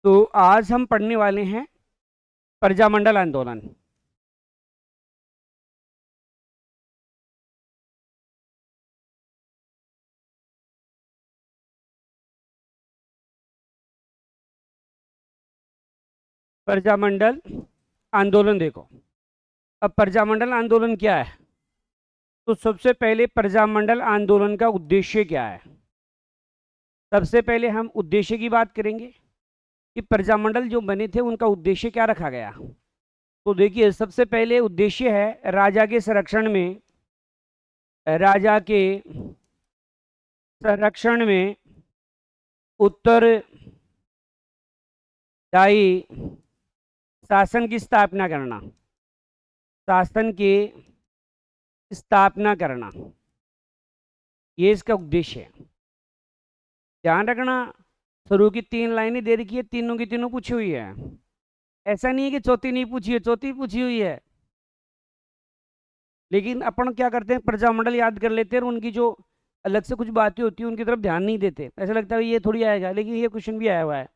तो आज हम पढ़ने वाले हैं प्रजामंडल आंदोलन। प्रजामंडल आंदोलन देखो, अब प्रजामंडल आंदोलन क्या है? तो सबसे पहले प्रजामंडल आंदोलन का उद्देश्य क्या है? सबसे पहले हम उद्देश्य की बात करेंगे कि प्रजामंडल जो बने थे उनका उद्देश्य क्या रखा गया। तो देखिए, सबसे पहले उद्देश्य है राजा के संरक्षण में उत्तरदायी शासन की स्थापना करना। शासन की स्थापना करना, ये इसका उद्देश्य है। ध्यान रखना, शुरू की 3 लाइनें दे रखी है, तीनों की तीनों पूछी हुई है। ऐसा नहीं है कि चौथी नहीं पूछी है, चौथी पूछी हुई है। लेकिन अपन क्या करते हैं, प्रजामंडल याद कर लेते हैं और उनकी जो अलग से कुछ बातें होती है उनकी तरफ ध्यान नहीं देते। ऐसा लगता है ये थोड़ी आएगा, लेकिन ये क्वेश्चन भी आया हुआ है।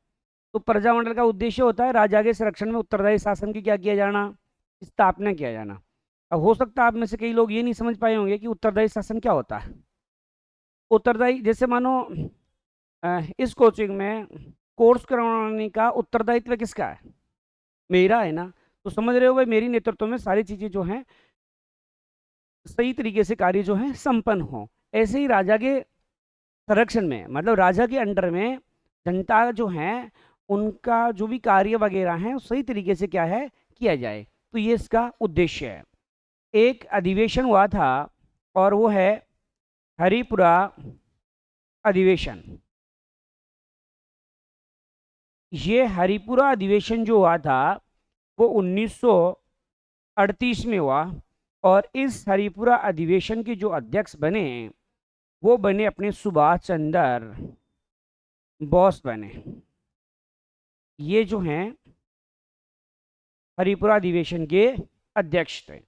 तो प्रजामंडल का उद्देश्य होता है राजा के संरक्षण में उत्तरदायी शासन की क्या किया जाना, स्थापना किया जाना। अब हो सकता है आप में से कई लोग ये नहीं समझ पाए होंगे कि उत्तरदायी शासन क्या होता है। उत्तरदायी, जैसे मानो इस कोचिंग में कोर्स करवाने का उत्तरदायित्व किसका है? मेरा है ना। तो समझ रहे हो भाई, मेरी नेतृत्व में सारी चीजें जो हैं सही तरीके से कार्य जो है संपन्न हो। ऐसे ही राजा के संरक्षण में, मतलब राजा के अंडर में जनता जो है उनका जो भी कार्य वगैरह है सही तरीके से क्या है किया जाए। तो ये इसका उद्देश्य है। एक अधिवेशन हुआ था और वो है हरिपुरा अधिवेशन। ये हरिपुरा अधिवेशन जो हुआ था वो 1938 में हुआ और इस हरिपुरा अधिवेशन के जो अध्यक्ष बने वो बने अपने सुभाष चंद्र बोस बने। ये जो हैं हरिपुरा अधिवेशन के अध्यक्ष थे।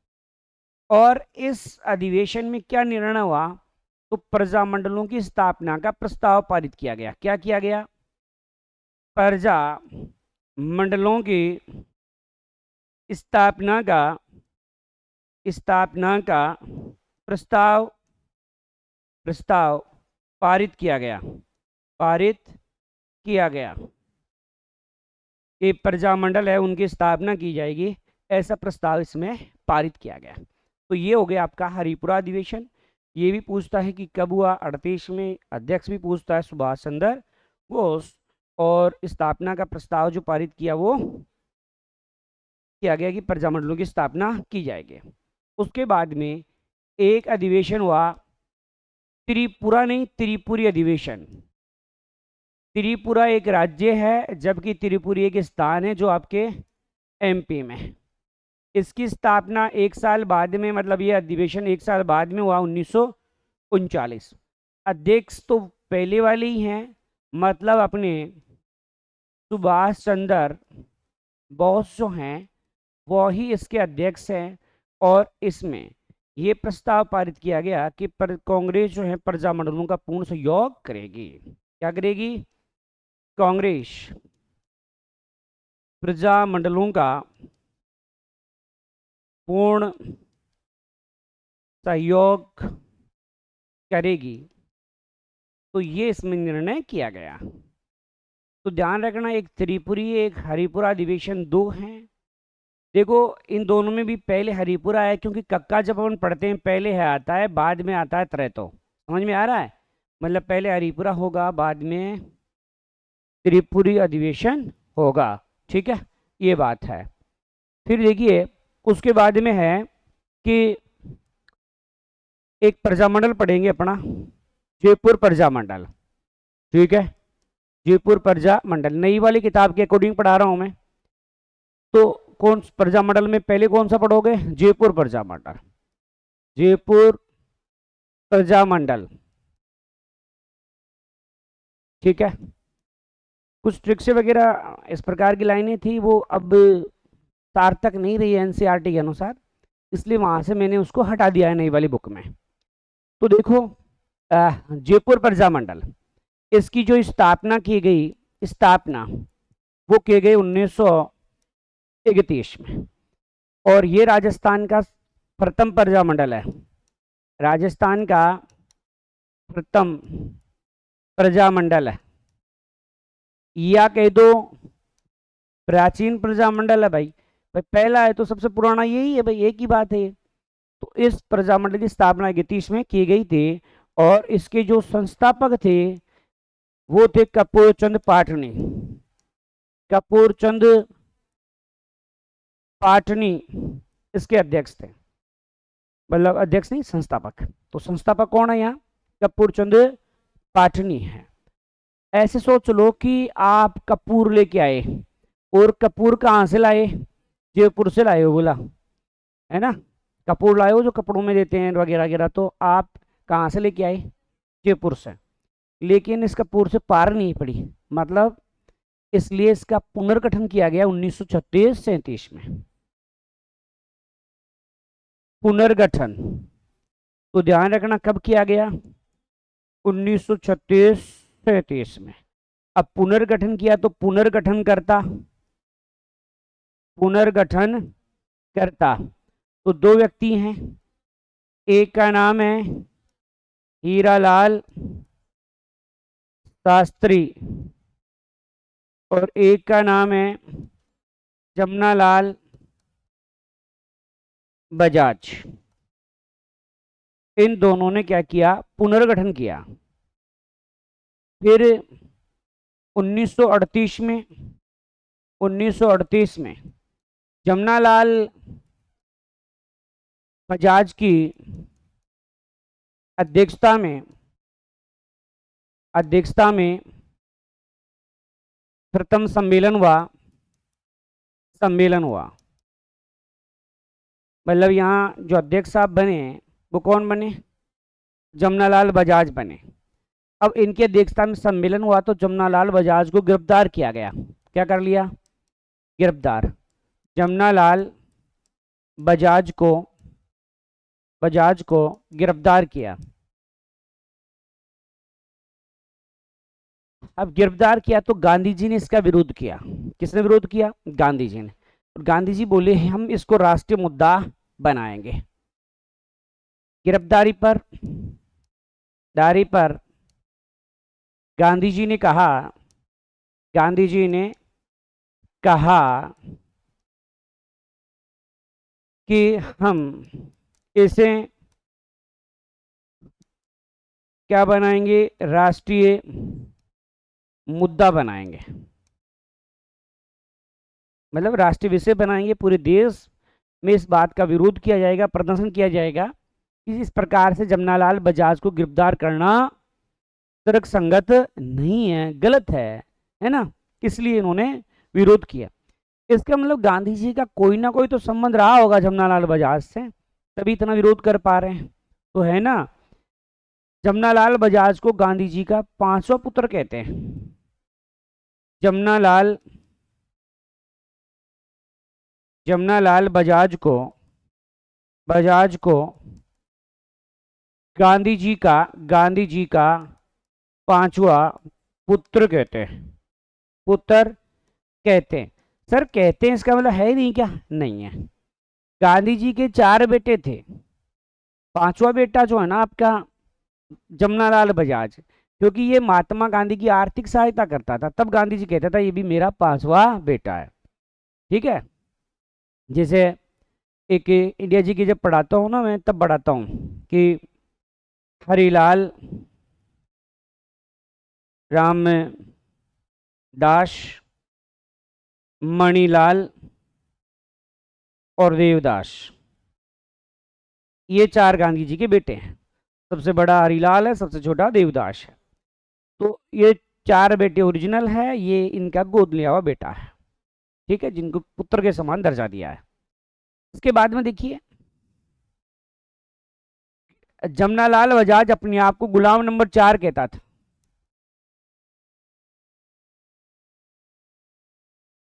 और इस अधिवेशन में क्या निर्णय हुआ? तो प्रजामंडलों की स्थापना का प्रस्ताव पारित किया गया। क्या किया गया? प्रजा मंडलों की स्थापना का प्रस्ताव पारित किया गया कि प्रजामंडल है उनकी स्थापना की जाएगी, ऐसा प्रस्ताव इसमें पारित किया गया। तो ये हो गया आपका हरिपुरा अधिवेशन। ये भी पूछता है कि कब हुआ, 38 में। अध्यक्ष भी पूछता है सुभाष चंद्र बोस। और स्थापना का प्रस्ताव जो पारित किया वो किया गया कि प्रजामंडलों की स्थापना की जाएगी। उसके बाद में एक अधिवेशन हुआ, त्रिपुरा नहीं, त्रिपुरी अधिवेशन। त्रिपुरा एक राज्य है जबकि त्रिपुरी एक स्थान है जो आपके एमपी में है। इसकी स्थापना 1 साल बाद में, मतलब ये अधिवेशन 1 साल बाद में हुआ, 1939। अध्यक्ष तो पहले वाले ही हैं, मतलब अपने सुभाष चंद्र बोस जो हैं वो ही इसके अध्यक्ष हैं। और इसमें ये प्रस्ताव पारित किया गया कि कांग्रेस जो है प्रजामंडलों का पूर्ण सहयोग करेगी। क्या करेगी? कांग्रेस प्रजामंडलों का पूर्ण सहयोग करेगी। तो ये इसमें निर्णय किया गया। तो ध्यान रखना, एक त्रिपुरी एक हरिपुरा अधिवेशन 2 हैं। देखो, इन दोनों में भी पहले हरिपुरा है, क्योंकि कक्का जब अपन पढ़ते हैं पहले है आता है, बाद में आता है त्रैतो। समझ में आ रहा है? मतलब पहले हरिपुरा होगा, बाद में त्रिपुरी अधिवेशन होगा। ठीक है, ये बात है। फिर देखिए, उसके बाद में है कि एक प्रजामंडल पढ़ेंगे अपना, जयपुर प्रजामंडल। ठीक है, जयपुर प्रजामंडल नई वाली किताब के अकॉर्डिंग पढ़ा रहा हूं मैं। तो कौन प्रजामंडल में पहले कौन सा पढ़ोगे? जयपुर प्रजामंडल। जयपुर प्रजामंडल, ठीक है। कुछ ट्रिक्स वगैरह इस प्रकार की लाइनें थी, वो अब सार्थक नहीं रही है एनसीईआरटी के अनुसार, इसलिए वहां से मैंने उसको हटा दिया है नई वाली बुक में। तो देखो, जयपुर प्रजामंडल, इसकी जो स्थापना की गई, स्थापना वो किए गए 1931 में। और ये राजस्थान का प्रथम प्रजामंडल है, राजस्थान का प्रथम प्रजामंडल है, या कह दो प्राचीन प्रजामंडल है भाई। भाई पहला है तो सबसे पुराना यही है भाई, एक ही बात है। तो इस प्रजामंडल की स्थापना 31 में की गई थी और इसके जो संस्थापक थे वो थे कपूर चंद पाटनी। कपूर चंद पाटनी इसके अध्यक्ष थे, मतलब अध्यक्ष नहीं, संस्थापक। तो संस्थापक कौन है यहाँ? कपूर चंद पाटनी है। ऐसे सोच लो कि आप कपूर लेके आए, और कपूर कहाँ से लाए? जयपुर से लाए हो, बोला है ना। कपूर लाए हो जो कपड़ों में देते हैं वगैरह वगैरह, तो आप कहाँ से लेके आए? जयपुर से। लेकिन इस कपूर से पार नहीं पड़ी, मतलब इसलिए इसका पुनर्गठन किया गया 1936-37 में। पुनर्गठन तो ध्यान रखना कब किया गया? 1936-37 में। अब पुनर्गठन किया तो पुनर्गठन करता तो दो व्यक्ति हैं, एक का नाम है हीरालाल शास्त्री और एक का नाम है जमनालाल बजाज। इन दोनों ने क्या किया? पुनर्गठन किया। फिर 1938 में जमनालाल बजाज की अध्यक्षता में प्रथम सम्मेलन हुआ। मतलब यहाँ जो अध्यक्ष साहब बने वो कौन बने? जमनालाल बजाज बने। अब इनके अध्यक्षता में सम्मेलन हुआ तो जमनालाल बजाज को गिरफ्तार किया गया। क्या कर लिया? गिरफ्तार। जमनालाल बजाज को गिरफ्तार किया। अब गिरफ्तार किया तो गांधी जी ने इसका विरोध किया। किसने विरोध किया? गांधी जी ने। और गांधी जी बोले हम इसको राष्ट्रीय मुद्दा बनाएंगे। गिरफ्तारी पर गांधी जी ने कहा कि हम इसे क्या बनाएंगे? राष्ट्रीय मुद्दा बनाएंगे, मतलब राष्ट्रीय विषय बनाएंगे। पूरे देश में इस बात का विरोध किया जाएगा, प्रदर्शन किया जाएगा कि इस प्रकार से जमनालाल बजाज को गिरफ्तार करना तर्क संगत नहीं है, गलत है ना। इसलिए इन्होंने विरोध किया। इसका मतलब गांधी जी का कोई ना कोई तो संबंध रहा होगा जमनालाल बजाज से, तभी इतना विरोध कर पा रहे हैं, तो है ना। जमनालाल बजाज को गांधी जी का 5वां पुत्र कहते हैं। जमनालाल बजाज को गांधी जी का 5वां पुत्र कहते हैं। सर कहते हैं इसका मतलब है नहीं क्या? नहीं है। गांधी जी के 4 बेटे थे, 5वां बेटा जो है ना आपका जमनालाल बजाज, क्योंकि ये महात्मा गांधी की आर्थिक सहायता करता था, तब गांधी जी कहता था ये भी मेरा 5वां बेटा है। ठीक है। जैसे एक इंडिया जी की जब पढ़ाता हूँ ना मैं, तब पढ़ाता हूँ कि हरिलाल रामदास, मणिलाल और देवदास, ये 4 गांधी जी के बेटे हैं। सबसे बड़ा हरिलाल है, सबसे छोटा देवदास है। तो ये 4 बेटे ओरिजिनल है, ये इनका गोद लिया हुआ बेटा है। ठीक है, जिनको पुत्र के समान दर्जा दिया है। इसके बाद में देखिए, जमनालाल बजाज अपने आप को गुलाम नंबर 4 कहता था।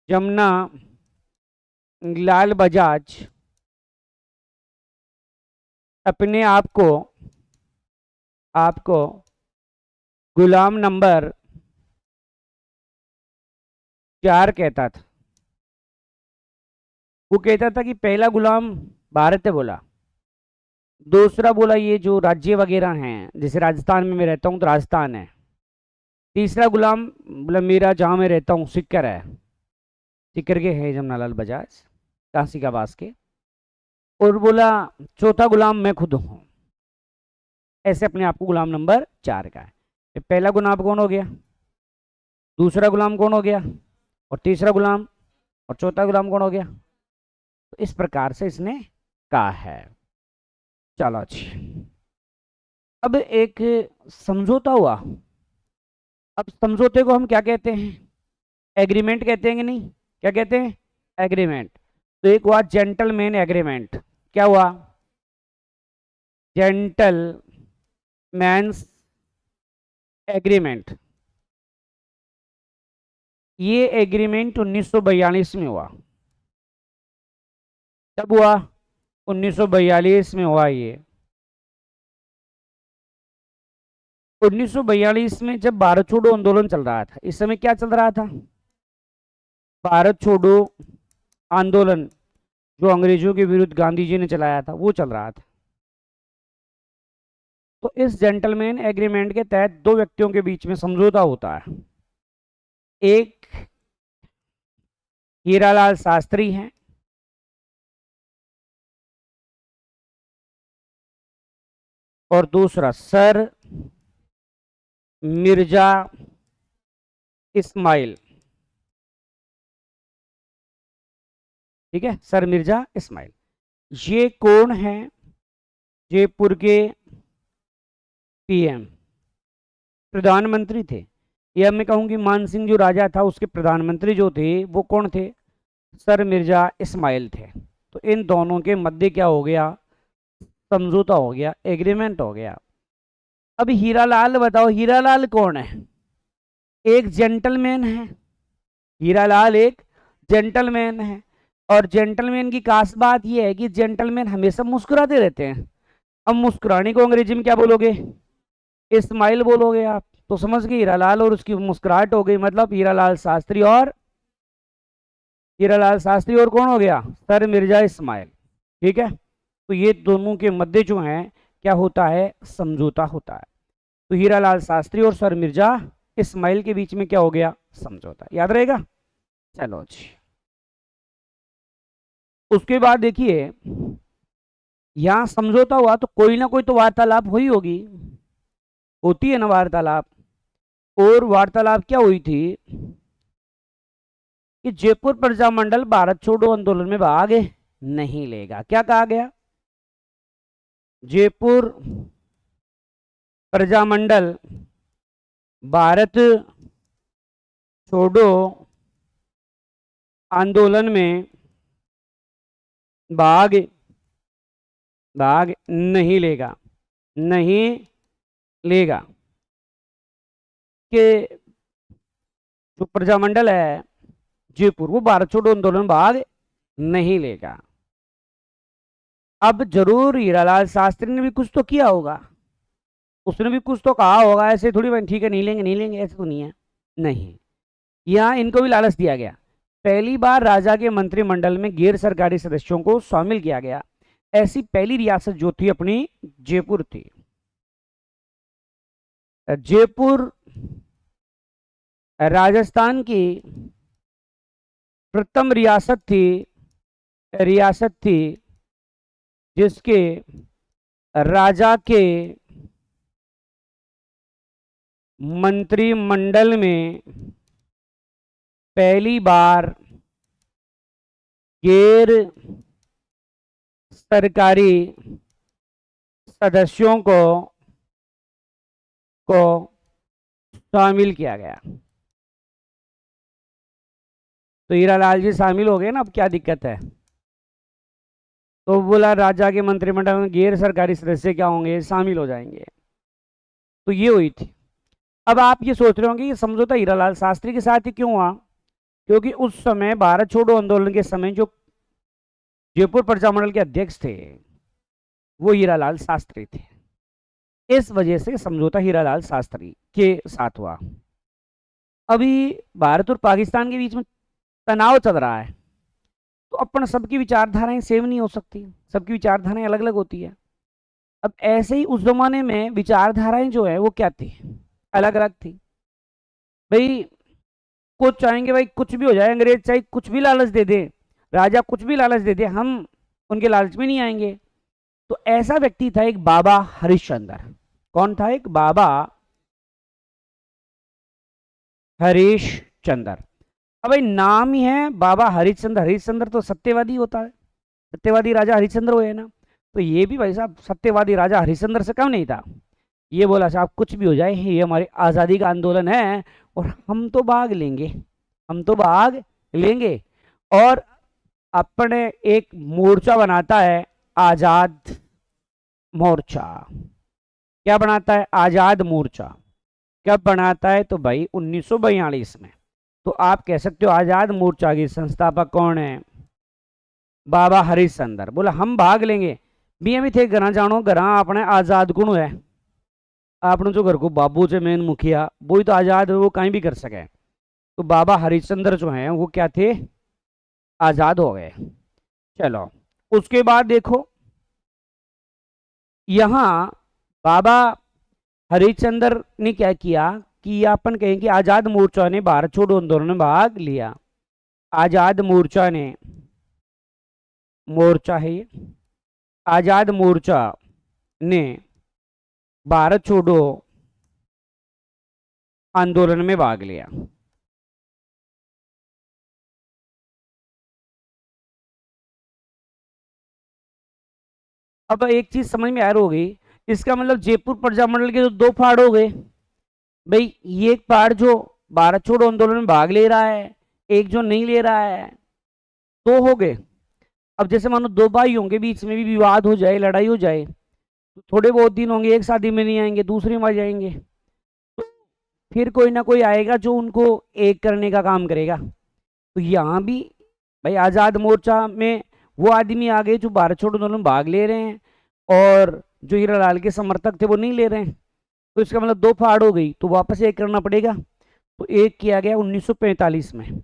जमना लाल बजाज अपने आप को गुलाम नंबर 4 कहता था। वो कहता था कि पहला गुलाम भारत है बोला, दूसरा बोला ये जो राज्य वगैरह हैं, जैसे राजस्थान में मैं रहता हूँ तो राजस्थान है, तीसरा गुलाम बोला मेरा जहाँ मैं रहता हूँ सिक्कर है, सिक्कर के है जमनालाल बजाज काशी का बास के, और बोला चौथा गुलाम मैं खुद हूँ। ऐसे अपने आप को गुलाम नंबर 4 का है। पहला गुलाम कौन हो गया, दूसरा गुलाम कौन हो गया, और तीसरा गुलाम, और चौथा गुलाम कौन हो गया। तो इस प्रकार से इसने कहा है। चलो जी, अब एक समझौता हुआ। अब समझौते को हम क्या कहते हैं, एग्रीमेंट कहते हैं कि नहीं, क्या कहते हैं, एग्रीमेंट। तो एक हुआ जेंटलमैन एग्रीमेंट। क्या हुआ, जेंटलमैन्स एग्रीमेंट। ये एग्रीमेंट 1942 में हुआ। कब हुआ, 1942 में हुआ ये। 1942 में जब भारत छोड़ो आंदोलन चल रहा था, इस समय क्या चल रहा था, भारत छोड़ो आंदोलन जो अंग्रेजों के विरुद्ध गांधी जी ने चलाया था वो चल रहा था। तो इस जेंटलमैन एग्रीमेंट के तहत दो व्यक्तियों के बीच में समझौता होता है। एक हीरालाल शास्त्री हैं और दूसरा सर मिर्जा इस्माइल। ठीक है, सर मिर्जा इस्माइल। ये कौन है, जयपुर के पीएम, प्रधानमंत्री थे। या मैं कहूँ कि मानसिंह जो राजा था उसके प्रधानमंत्री जो थे वो कौन थे, सर मिर्जा इस्माइल थे। तो इन दोनों के मध्य क्या हो गया, समझौता हो गया, एग्रीमेंट हो गया। अब हीरालाल बताओ, हीरालाल कौन है, एक जेंटलमैन है। हीरालाल एक जेंटलमैन है, और जेंटलमैन की खास बात यह है कि जेंटलमैन हमेशा मुस्कुराते रहते हैं। अब मुस्कुराने को अंग्रेजी में क्या बोलोगे, इस्माइल बोलोगे आप। तो समझ गए, हीरालाल और उसकी मुस्कुराहट हो गई, मतलब हीरालाल शास्त्री और कौन हो गया, सर मिर्जा इस्माइल। ठीक है, तो ये दोनों के मध्य जो है क्या होता है, समझौता होता है। तो हीरालाल शास्त्री और सर मिर्जा इस्माइल के बीच में क्या हो गया, समझौता। याद रहेगा। चलो जी, उसके बाद देखिए यहां समझौता हुआ तो कोई ना कोई तो वार्तालाप हुई होगी, होती है ना वार्तालाप। और वार्तालाप क्या हुई थी कि जयपुर प्रजामंडल भारत छोड़ो आंदोलन में भाग नहीं लेगा। क्या कहा गया, जयपुर प्रजामंडल भारत छोड़ो आंदोलन में भाग नहीं लेगा, नहीं लेगा। कि जो प्रजामंडल है जयपुर वो भारत छोड़ो आंदोलन में भाग नहीं लेगा। अब जरूर हीरालाल शास्त्री ने भी कुछ तो किया होगा, उसने भी कुछ तो कहा होगा, ऐसे थोड़ी बन ठीक है नहीं लेंगे नहीं लेंगे, ऐसे तो नहीं है। नहीं, यहां इनको भी लालच दिया गया। पहली बार राजा के मंत्रिमंडल में गैर सरकारी सदस्यों को शामिल किया गया। ऐसी पहली रियासत जो थी अपनी जयपुर थी। जयपुर राजस्थान की प्रथम रियासत थी जिसके राजा के मंत्रिमंडल में पहली बार गैर सरकारी सदस्यों को शामिल किया गया। तो हीरालाल जी शामिल हो गए ना, अब क्या दिक्कत है। तो बोला राजा के मंत्रिमंडल में गैर सरकारी सदस्य क्या होंगे, शामिल हो जाएंगे। तो ये हुई थी। अब आप ये सोच रहे होंगे ये समझौता हीरालाल शास्त्री के साथ ही क्यों हुआ, क्योंकि उस समय भारत छोड़ो आंदोलन के समय जो जयपुर प्रजामंडल के अध्यक्ष थे वो हीरालाल शास्त्री थे। इस वजह से समझौता हीरालाल शास्त्री के साथ हुआ। अभी भारत और पाकिस्तान के बीच में तनाव चल रहा है, तो अपन सबकी विचारधाराएं सेम नहीं हो सकती, सबकी विचारधाराएं अलग अलग होती है। अब ऐसे ही उस जमाने में विचारधाराएं जो है वो क्या थी, अलग अलग थी। भाई कुछ चाहेंगे, भाई कुछ भी हो जाए, अंग्रेज चाहे कुछ भी लालच दे दे, राजा कुछ भी लालच दे दे, हम उनके लालच में नहीं आएंगे। तो ऐसा व्यक्ति था एक बाबा हरिश्चंद्र। कौन था? एक बाबा हरिश्चंद्र। अब भाई नाम ही है बाबा हरिश्चंद्र, हरिश्चंद्र तो सत्यवादी होता है, सत्यवादी राजा हरिश्चंद्र हुए ना। तो ये भी भाई साहब सत्यवादी राजा हरिश्चंद्र से कम नहीं था। ये बोला साहब कुछ भी हो जाए, ये हमारी आज़ादी का आंदोलन है और हम तो भाग लेंगे, हम तो भाग लेंगे। और अपने एक मोर्चा बनाता है, आजाद मोर्चा। क्या बनाता है? आजाद मोर्चा। कब बनाता है? तो भाई 1942 में। तो आप कह सकते हो आजाद मोर्चा के संस्थापक कौन है? बाबा हरिश्चंद्र। बोला हम भाग लेंगे। भी भी थे घर जानो, घर अपने आजाद कौन है? आपने जो घर को बाबू से मेन मुखिया, वही तो आजाद है, वो कहीं भी कर सके। तो बाबा हरिश्चंद्र जो है वो क्या थे? आजाद हो गए। चलो उसके बाद देखो, यहां बाबा हरिश्चंद्र ने क्या किया कि अपन कहें कि आजाद मोर्चा ने भारत छोड़ो आंदोलन में भाग लिया। आजाद मोर्चा ने, मोर्चा है ये, आजाद मोर्चा ने भारत छोड़ो आंदोलन में भाग लिया। अब एक चीज समझ में आ रही होगी, इसका मतलब जयपुर प्रजामंडल के तो दो फाड़ हो गए। भाई ये एक फाड़ जो भारत छोड़ो आंदोलन में भाग ले रहा है, एक जो नहीं ले रहा है, दो हो गए। अब जैसे मानो दो भाई होंगे, बीच में भी विवाद हो जाए, लड़ाई हो जाए, तो थोड़े बहुत दिन होंगे, एक शादी में नहीं आएंगे, दूसरे में आ जाएंगे, तो फिर कोई ना कोई आएगा जो उनको एक करने का काम करेगा। तो यहाँ भी भाई आजाद मोर्चा में वो आदमी आ गए जो भारत छोड़ो आंदोलन में भाग ले रहे हैं, और जो हीरालाल के समर्थक थे वो नहीं ले रहे हैं। तो इसका मतलब दो फाड़ हो गई, तो वापस एक करना पड़ेगा। तो एक किया गया 1945 में।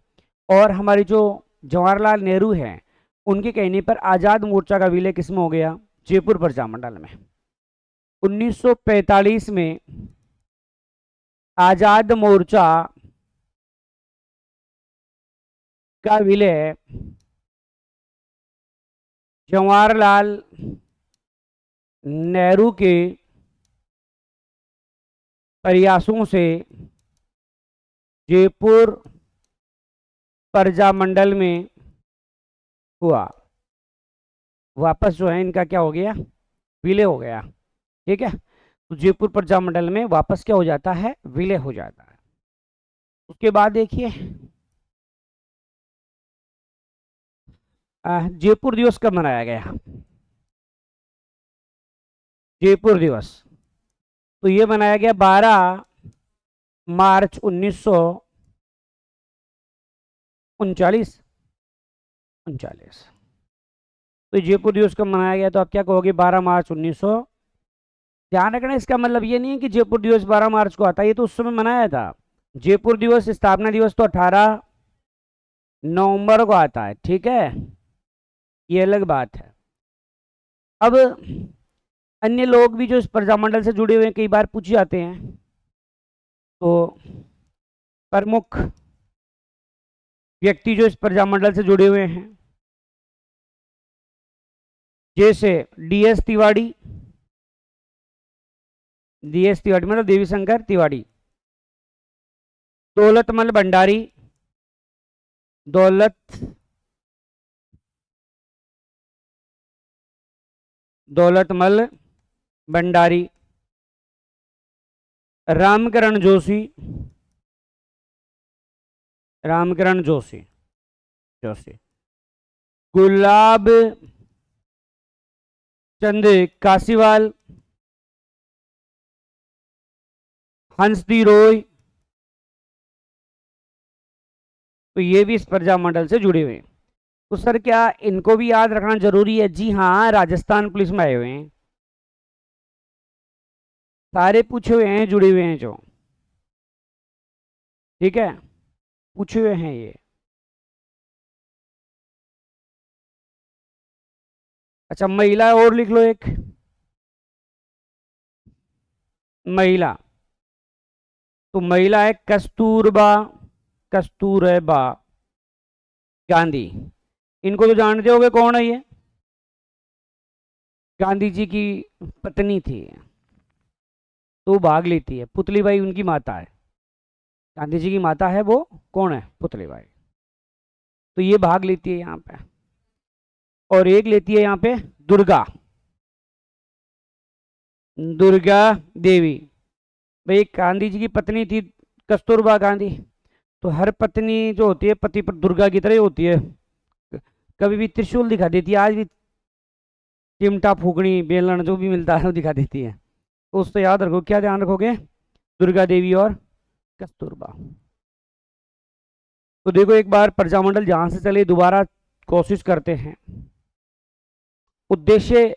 और हमारे जो जवाहरलाल नेहरू हैं, उनके कहने पर आजाद मोर्चा का विलय किसमें हो गया? जयपुर प्रजामंडल में। 1945 में आजाद मोर्चा का विलय जवाहरलाल नेहरू के प्रयासों से जयपुर प्रजामंडल में हुआ। वापस जो है इनका क्या हो गया? विलय हो गया। ठीक है, तो जयपुर प्रजामंडल में वापस क्या हो जाता है? विलय हो जाता है। उसके बाद देखिए जयपुर दिवस कब मनाया गया? जयपुर दिवस तो ये मनाया गया 12 मार्च 1939। तो जयपुर दिवस कब मनाया गया? तो आप क्या कहोगे? 12 मार्च 1900। ध्यान रखना, इसका मतलब ये नहीं है कि जयपुर दिवस 12 मार्च को आता है, ये तो उस समय मनाया था। जयपुर दिवस, स्थापना दिवस तो 18 नवंबर को आता है। ठीक है, ये अलग बात है। अब अन्य लोग भी जो इस प्रजामंडल से जुड़े हुए हैं, कई बार पूछे जाते हैं। तो प्रमुख व्यक्ति जो इस प्रजामंडल से जुड़े हुए हैं, जैसे डीएस तिवारी, डीएस तिवारी मतलब देवी शंकर तिवारी, दौलतमल भंडारी, दौलतमल भंडारी, रामकरण जोशी, रामकरण जोशी, गुलाब चंद कासीवाल, हंसदी रॉय, तो ये भी इस प्रजामंडल से जुड़े हुए हैं। तो सर क्या इनको भी याद रखना जरूरी है? जी हाँ, राजस्थान पुलिस में आए हुए हैं, सारे पूछे हुए हैं, जुड़े हुए हैं जो। ठीक है, पूछे हुए हैं ये। अच्छा, महिला और लिख लो एक, महिला। तो महिला है कस्तूरबा, कस्तूरबा गांधी। इनको तो जानते होगे कौन है ये, गांधी जी की पत्नी थी। तो भाग लेती है, पुतली बाई उनकी माता है, गांधी जी की माता है वो, कौन है, पुतली बाई। तो ये भाग लेती है यहाँ पे। और एक लेती है यहाँ पे दुर्गा, दुर्गा देवी। भाई गांधी जी की पत्नी थी कस्तूरबा गांधी। तो हर पत्नी जो होती है पति पर दुर्गा की तरह ही होती है, कभी भी त्रिशूल दिखा देती है, आज भी चिमटा फूकनी बेलन जो भी मिलता है वो दिखा देती है। तो उससे याद रखो, क्या ध्यान रखोगे, दुर्गा देवी और कस्तूरबा। तो देखो एक बार प्रजामंडल जहां से चले दोबारा कोशिश करते हैं। उद्देश्य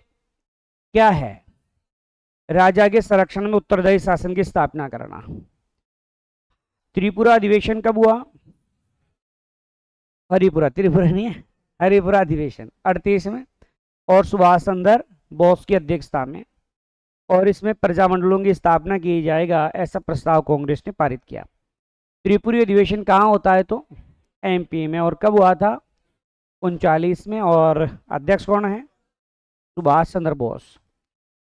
क्या है, राजा के संरक्षण में उत्तरदायी शासन की स्थापना करना। त्रिपुरा अधिवेशन कब हुआ, हरिपुरा, त्रिपुरा नहीं है, हरिपुरा अधिवेशन 38 में, और सुभाष चंद्र बोस की अध्यक्षता में। और इसमें प्रजामंडलों की स्थापना की जाएगा, ऐसा प्रस्ताव कांग्रेस ने पारित किया। त्रिपुरी अधिवेशन कहाँ होता है, तो एमपी में। और कब हुआ था, 39 में। और अध्यक्ष कौन है, सुभाष चंद्र बोस।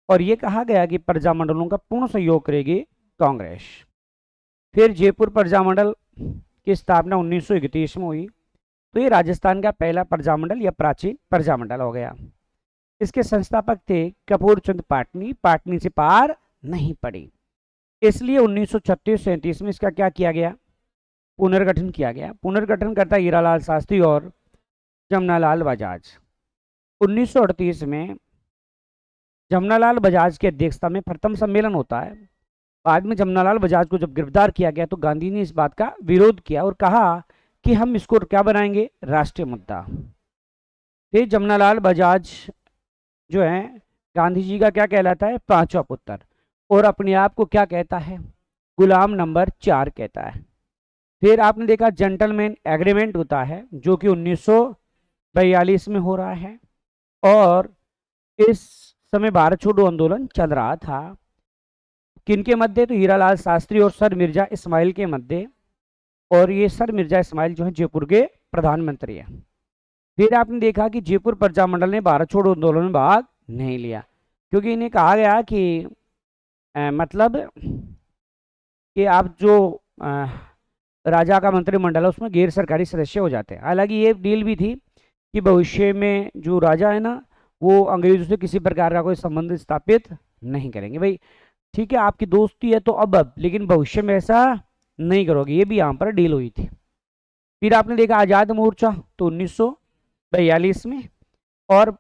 और ये कहा गया कि प्रजामंडलों का पूर्ण सहयोग करेगी कांग्रेस। फिर जयपुर प्रजामंडल की स्थापना 1931 में हुई। तो ये राजस्थान का पहला प्रजामंडल या प्राचीन प्रजामंडल हो गया। इसके संस्थापक थे कपूर चंद पाटनी, पाटनी से पार नहीं पड़ी, इसलिए 1936-37 में इसका क्या किया गया, पुनर्गठन किया गया। पुनर्गठन करता हीरालाल शास्त्री और जमनालाल बजाज। 1938 में जमनालाल बजाज की अध्यक्षता में प्रथम सम्मेलन होता है। बाद में जमनालाल बजाज को जब गिरफ्तार किया गया तो गांधी ने इस बात का विरोध किया और कहा कि हम इसको क्या बनाएंगे, राष्ट्रीय मुद्दा। फिर जमनालाल बजाज जो है गांधी जी का क्या कहलाता है, पांचवा पुत्र, और अपने आप को क्या कहता है, गुलाम नंबर 4 कहता है। फिर आपने देखा जेंटलमैन एग्रीमेंट होता है जो कि 1942 में हो रहा है। और इस समय भारत छोड़ो आंदोलन चल रहा था, किनके मध्य, तो हीरालाल शास्त्री और सर मिर्जा इस्माइल के मध्य। और ये सर मिर्जा इस्माइल जो है जयपुर के प्रधानमंत्री हैं। फिर आपने देखा कि जयपुर प्रजामंडल ने भारत छोड़ो आंदोलन में भाग नहीं लिया, क्योंकि इन्हें कहा गया कि मतलब कि आप जो राजा का मंत्रिमंडल है उसमें गैर सरकारी सदस्य हो जाते हैं। हालांकि ये डील भी थी कि भविष्य में जो राजा है ना वो अंग्रेजों से किसी प्रकार का कोई संबंध स्थापित नहीं करेंगे। भाई ठीक है, आपकी दोस्ती है तो अब लेकिन भविष्य में ऐसा नहीं करोगे, ये भी यहाँ पर डील हुई थी। फिर आपने देखा आज़ाद मोर्चा, तो 1942 में, और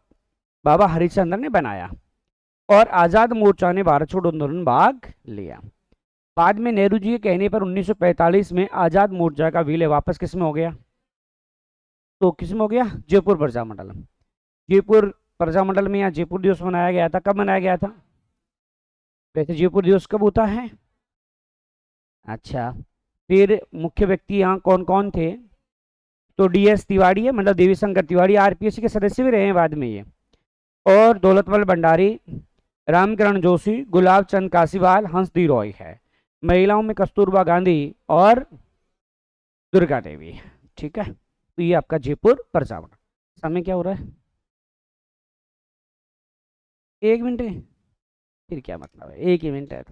बाबा हरिश्चंद्र ने बनाया, और आज़ाद मोर्चा ने भारत छोड़ो आंदोलन में भाग लिया। बाद में नेहरू जी के कहने पर 1945 में आज़ाद मोर्चा का विलय वापस किस में हो गया, तो किस में हो गया, जयपुर प्रजामंडल। जयपुर प्रजामंडल में यहाँ जयपुर दिवस मनाया गया था। कब मनाया गया था, वैसे जयपुर दिवस कब होता है, अच्छा। फिर मुख्य व्यक्ति यहाँ कौन कौन थे, तो डीएस तिवारी है, मतलब देवी शंकर तिवारी, आरपीएससी के सदस्य भी रहे हैं बाद में ये। और दौलतमल भंडारी, रामकरण जोशी, गुलाब चंद कासीवाल, हंसदी रॉय है। महिलाओं में कस्तूरबा गांधी और दुर्गा देवी। ठीक है, तो ये आपका जयपुर प्रजामंडल। समय क्या हो रहा है, 1 मिनट है, फिर क्या मतलब है, 1 ही मिनट है।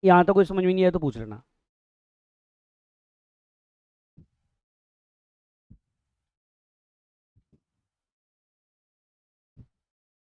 यहाँ तो कोई समझ में नहीं आया तो पूछ लेना।